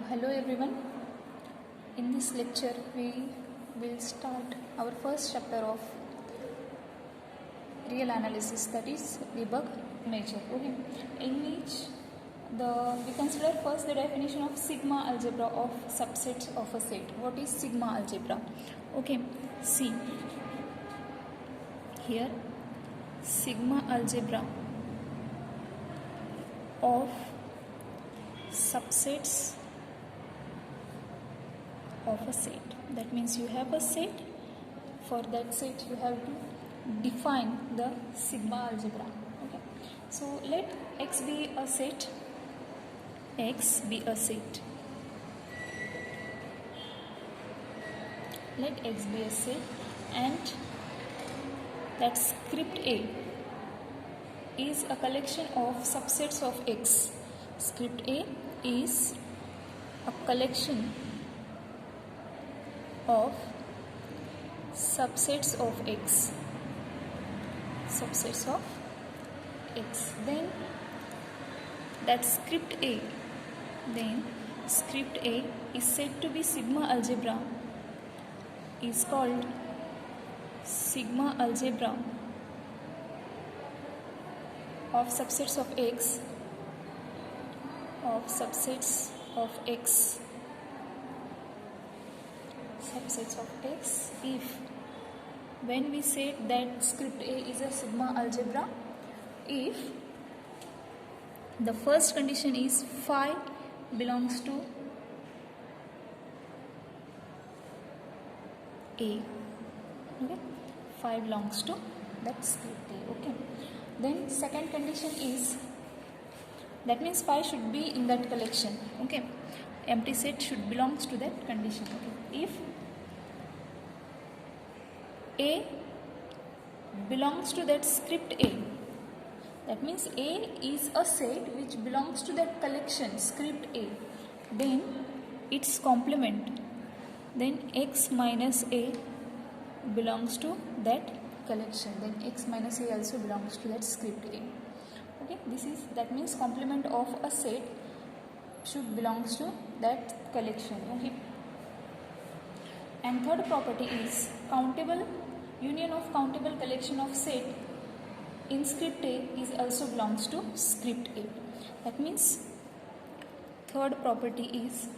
Hello everyone. In this lecture we will start our first chapter of real analysis, that is debug measure. Okay. In which we consider first the definition of sigma algebra of subsets of a set. What is sigma algebra? Okay. See here, sigma algebra of subsets of a set. That means you have a set. For that set you have to define the sigma algebra. Okay. So let X be a set. X be a set. Let X be a set, and that script A is a collection of subsets of X. Script A is a collection of subsets of X. Subsets of X. Then that script A is said to be sigma algebra, is called sigma algebra of subsets of X, subsets of X if, when we say that script A is a sigma algebra, if the first condition is phi belongs to A. Okay, phi belongs to that script A. Okay. Then second condition is, that means phi should be in that collection. Okay, empty set should belongs to that condition. Okay. If A belongs to that script A, that means A is a set which belongs to that collection script A, then its complement, then X minus A belongs to that collection, then X minus A also belongs to that script A. Okay, that means complement of a set should belongs to that collection. Okay. And third property is countable union of countable collection of set in script A is also belongs to script A. That means third property is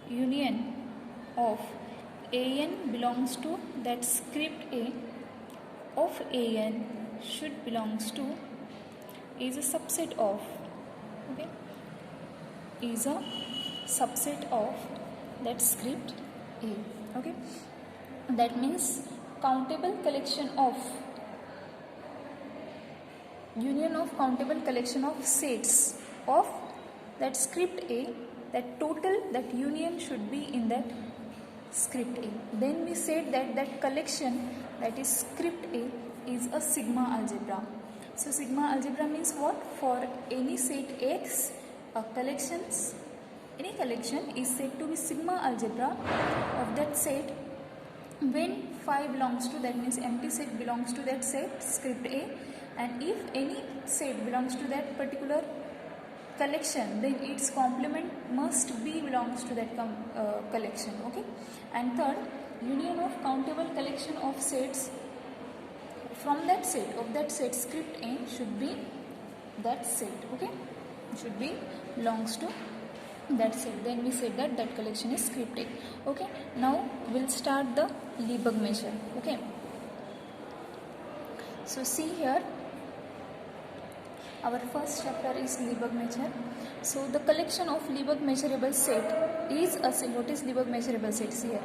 union of AN belongs to that script A of AN should belongs to is a subset of, okay, is a subset of that script A. Okay, that means countable collection of union of countable collection of sets of that script A, that total, that union should be in that script A. Then we said that that collection, that is script A, is a sigma algebra. So sigma algebra means what? For any set X, any collection is said to be sigma algebra of that set when phi belongs to, that means empty set belongs to that set script A, and if any set belongs to that particular collection, then its complement must be belongs to that collection. Okay. And third, union of countable collection of sets from that set, of that set script A should be that set. Okay, should be belongs to that set. Then we said that that collection is script A. Okay, now we'll start the Lebesgue measure. Okay, so see here, our first chapter is Lebesgue measure. So the collection of Lebesgue measurable set is a, what is Lebesgue measurable set? See here,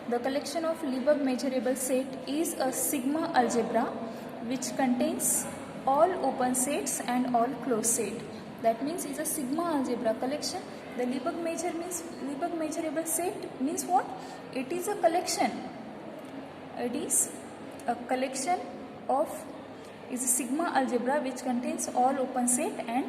the collection of Lebesgue measurable set is a sigma algebra which contains all open sets and all closed set. That means it's a sigma algebra collection. The Lebesgue measure means, Lebesgue measurable set means what? It is a collection. It is a collection of, is a sigma algebra which contains all open set and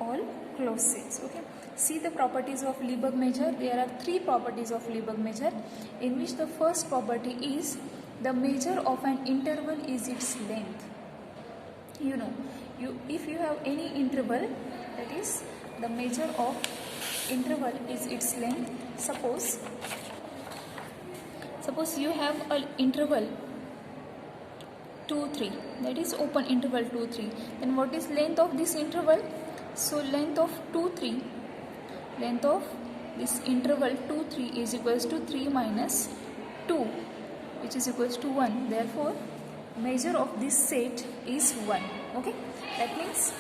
all closed sets. Okay. See the properties of Lebesgue measure. There are three properties of Lebesgue measure, in which the first property is the measure of an interval is its length. You know, if you have any interval, that is the measure of interval is its length. Suppose you have an interval 2 3, that is open interval 2 3. Then what is length of this interval? So length of 2 3, length of this interval 2 3 is equals to 3 minus 2, which is equals to 1. Therefore measure of this set is 1. Okay, that means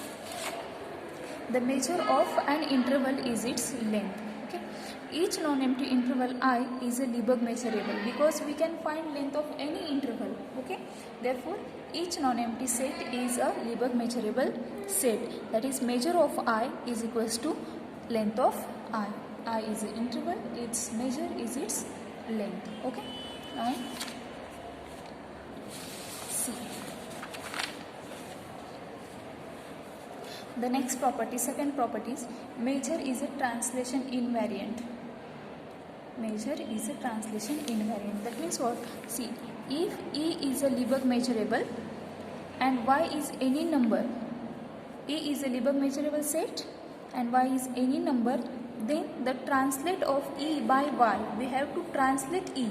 the measure of an interval is its length. Okay, each non-empty interval I is a Lebesgue measurable because we can find length of any interval. Okay, therefore each non-empty set is a Lebesgue measurable set. That is, measure of I is equals to length of I. I is the interval, its measure is its length. Okay, now see the next property. Second property is measure is a translation invariant. Measure is a translation invariant. That means what? See, if E is a Lebesgue measurable and Y is any number, E is a Lebesgue measurable set and Y is any number, then the translate of E by Y, we have to translate E,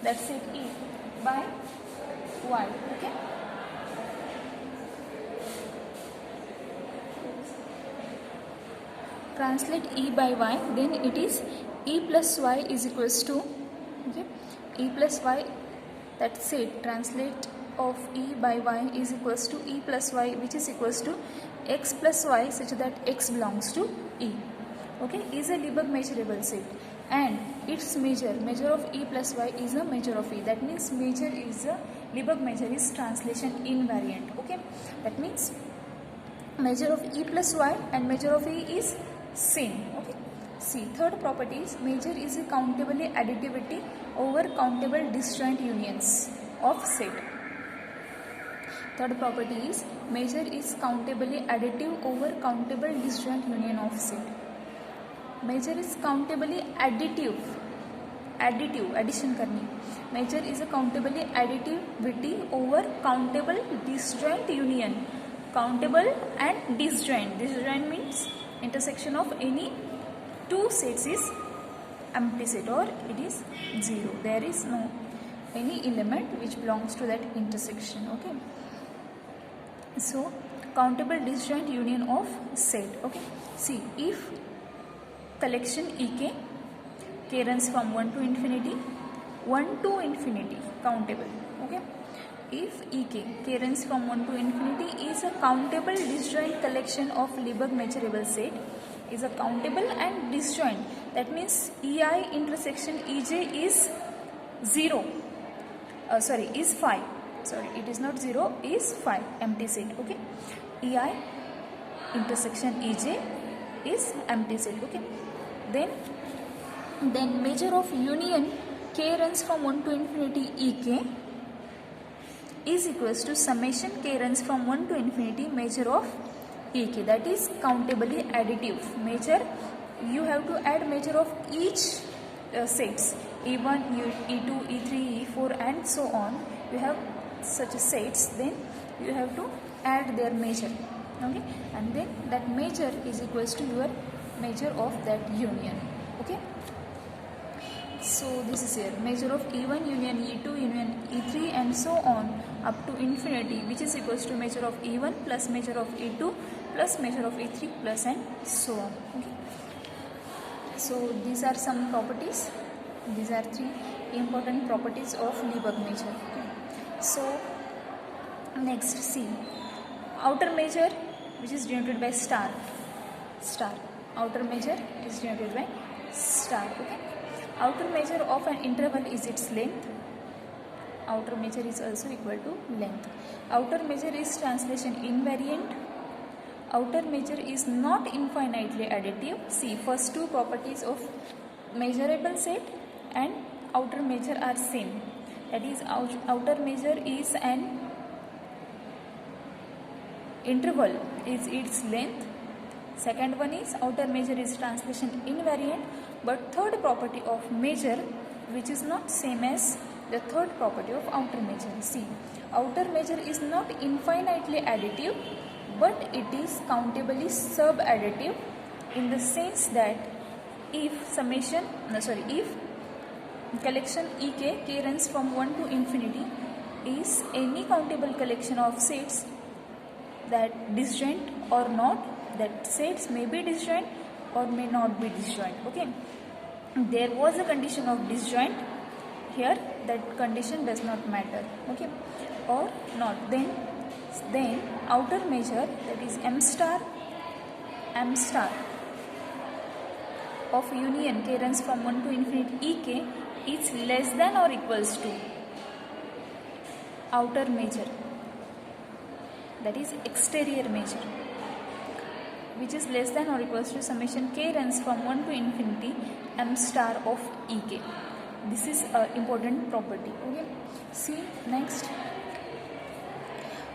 that set E by Y. Okay, translate E by Y, then it is E plus Y is equals to, okay, E plus Y, that set translate of E by Y is equals to E plus Y, which is equals to X plus Y, such that X belongs to E. Okay, is a Lebesgue measurable set and its measure of E plus Y is a measure of E. That means measure is a Lebesgue measure is translation invariant. Okay, that means measure of E plus Y and measure of E is same. Okay, see, third property is measure is a countably additivity over countable disjoint unions of set. Third property is measure is countably additive over countable disjoint union of set. Measure is countably additive, addition करनी. Measure is a countably additivity over countable disjoint union. Countable and disjoint. Disjoint means intersection of any two sets is empty set or it is 0. There is no any element which belongs to that intersection. Okay, so countable disjoint union of set. Okay, see, if collection Ek runs from 1 to infinity, 1 to infinity countable. Okay, if Ek runs from 1 to infinity is a countable disjoint collection of Lebesgue measurable set, is a countable and disjoint. That means Ei intersection Ej is 0. Is 5. Sorry, it is not 0, is 5, empty set. Okay, Ei intersection Ej is empty set. Okay, then measure of union K runs from 1 to infinity Ek is equals to summation K runs from 1 to infinity measure of Ek. That is countably additive. Measure, you have to add measure of each sets, E1, E2, E3, E4 and so on. You have such sets, then you have to add their measure. Okay, and then that measure is equals to your measure of that union. Okay, so this is here measure of E1 union E2 union E3 and so on up to infinity, which is equals to measure of E1 plus measure of E2 plus measure of E3 plus and so on. Okay, so these are some properties. These are 3 important properties of Lebesgue measure. Okay. So next, see, outer measure, which is denoted by star. Outer measure is denoted by star. Okay, outer measure of an interval is its length. Outer measure is also equal to length. Outer measure is translation invariant. Outer measure is not infinitely additive. See, first 2 properties of measurable set and outer measure are same. That is, outer measure is an interval is its length. Second one is outer measure is translation invariant, but third property of measure, which is not same as the third property of outer measure. See, outer measure is not infinitely additive, but it is countably sub-additive in the sense that if if collection ek runs from 1 to infinity is any countable collection of sets that disjoint or not, that sets may be disjoint or may not be disjoint. Okay, there was a condition of disjoint here, that condition does not matter. Okay, or not, then outer measure, that is m star of union k runs from 1 to infinity ek is less than or equals to outer measure, that is exterior measure, which is less than or equals to summation k runs from 1 to infinity m star of ek. This is an important property. Okay, see next,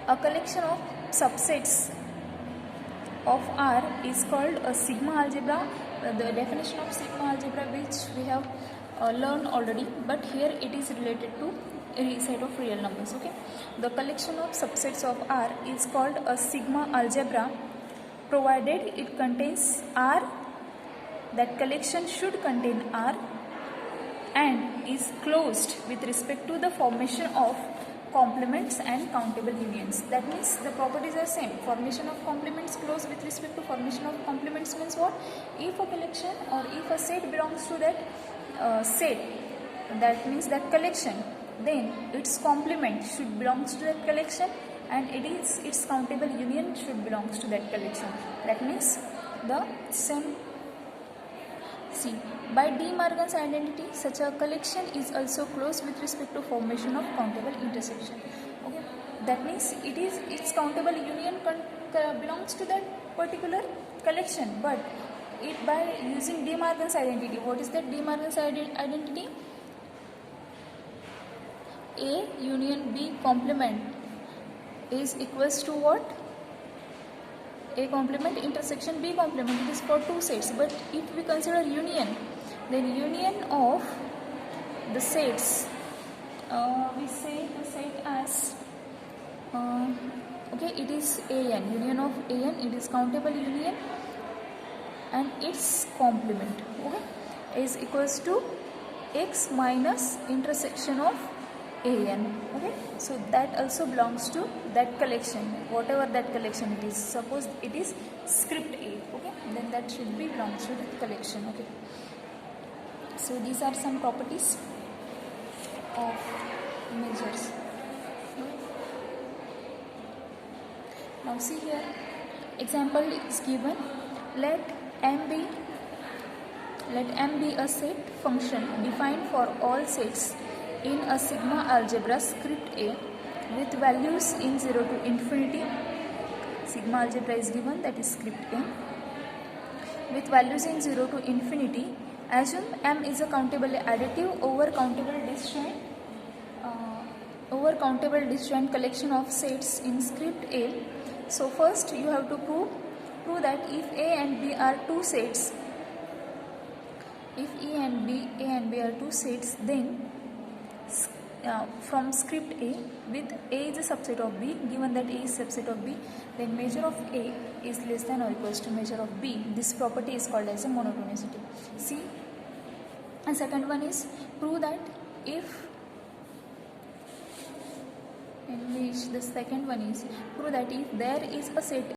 a collection of subsets of R is called a sigma algebra. The definition of sigma algebra, which we have learned already, but here it is related to a set of real numbers. Okay, the collection of subsets of R is called a sigma algebra, provided it contains R. That collection should contain R and is closed with respect to the formation of complements and countable unions. That means the properties are same. Formation of complements close with respect to formation of complements means what? If a collection or if a set belongs to that set, that means that collection, then its complement should belongs to that collection and its countable union should belongs to that collection. That means the same. See, by De Morgan's identity, such a collection is also closed with respect to formation of countable intersection. Okay, that means its countable union belongs to that particular collection, but it by using De Morgan's identity. What is that De Morgan's identity? A union B complement is equals to what? A complement intersection B complement. It is for two sets, but if we consider union, then union of the sets, we say the set as okay, it is AN, union of AN, it is countable union and its complement, okay, is equals to X minus intersection of AN. Okay, so that also belongs to that collection, whatever that collection it is. Suppose it is script A, okay, then that should be belongs to that collection. Okay, so these are some properties of measures. Now see here, example is given. Let M be a set function defined for all sets in a sigma algebra script A with values in 0 to infinity. Sigma algebra is given, that is script A, with values in 0 to infinity. Assume M is a countable additive over countable disjoint collection of sets in script A. So first you have to prove that if A and B are two sets, if A and B are two sets, then from script A, with A is a subset of B, given that A is subset of B, then measure of A is less than or equals to measure of B. This property is called as a monotonicity. See, and second one is prove that if there is, a set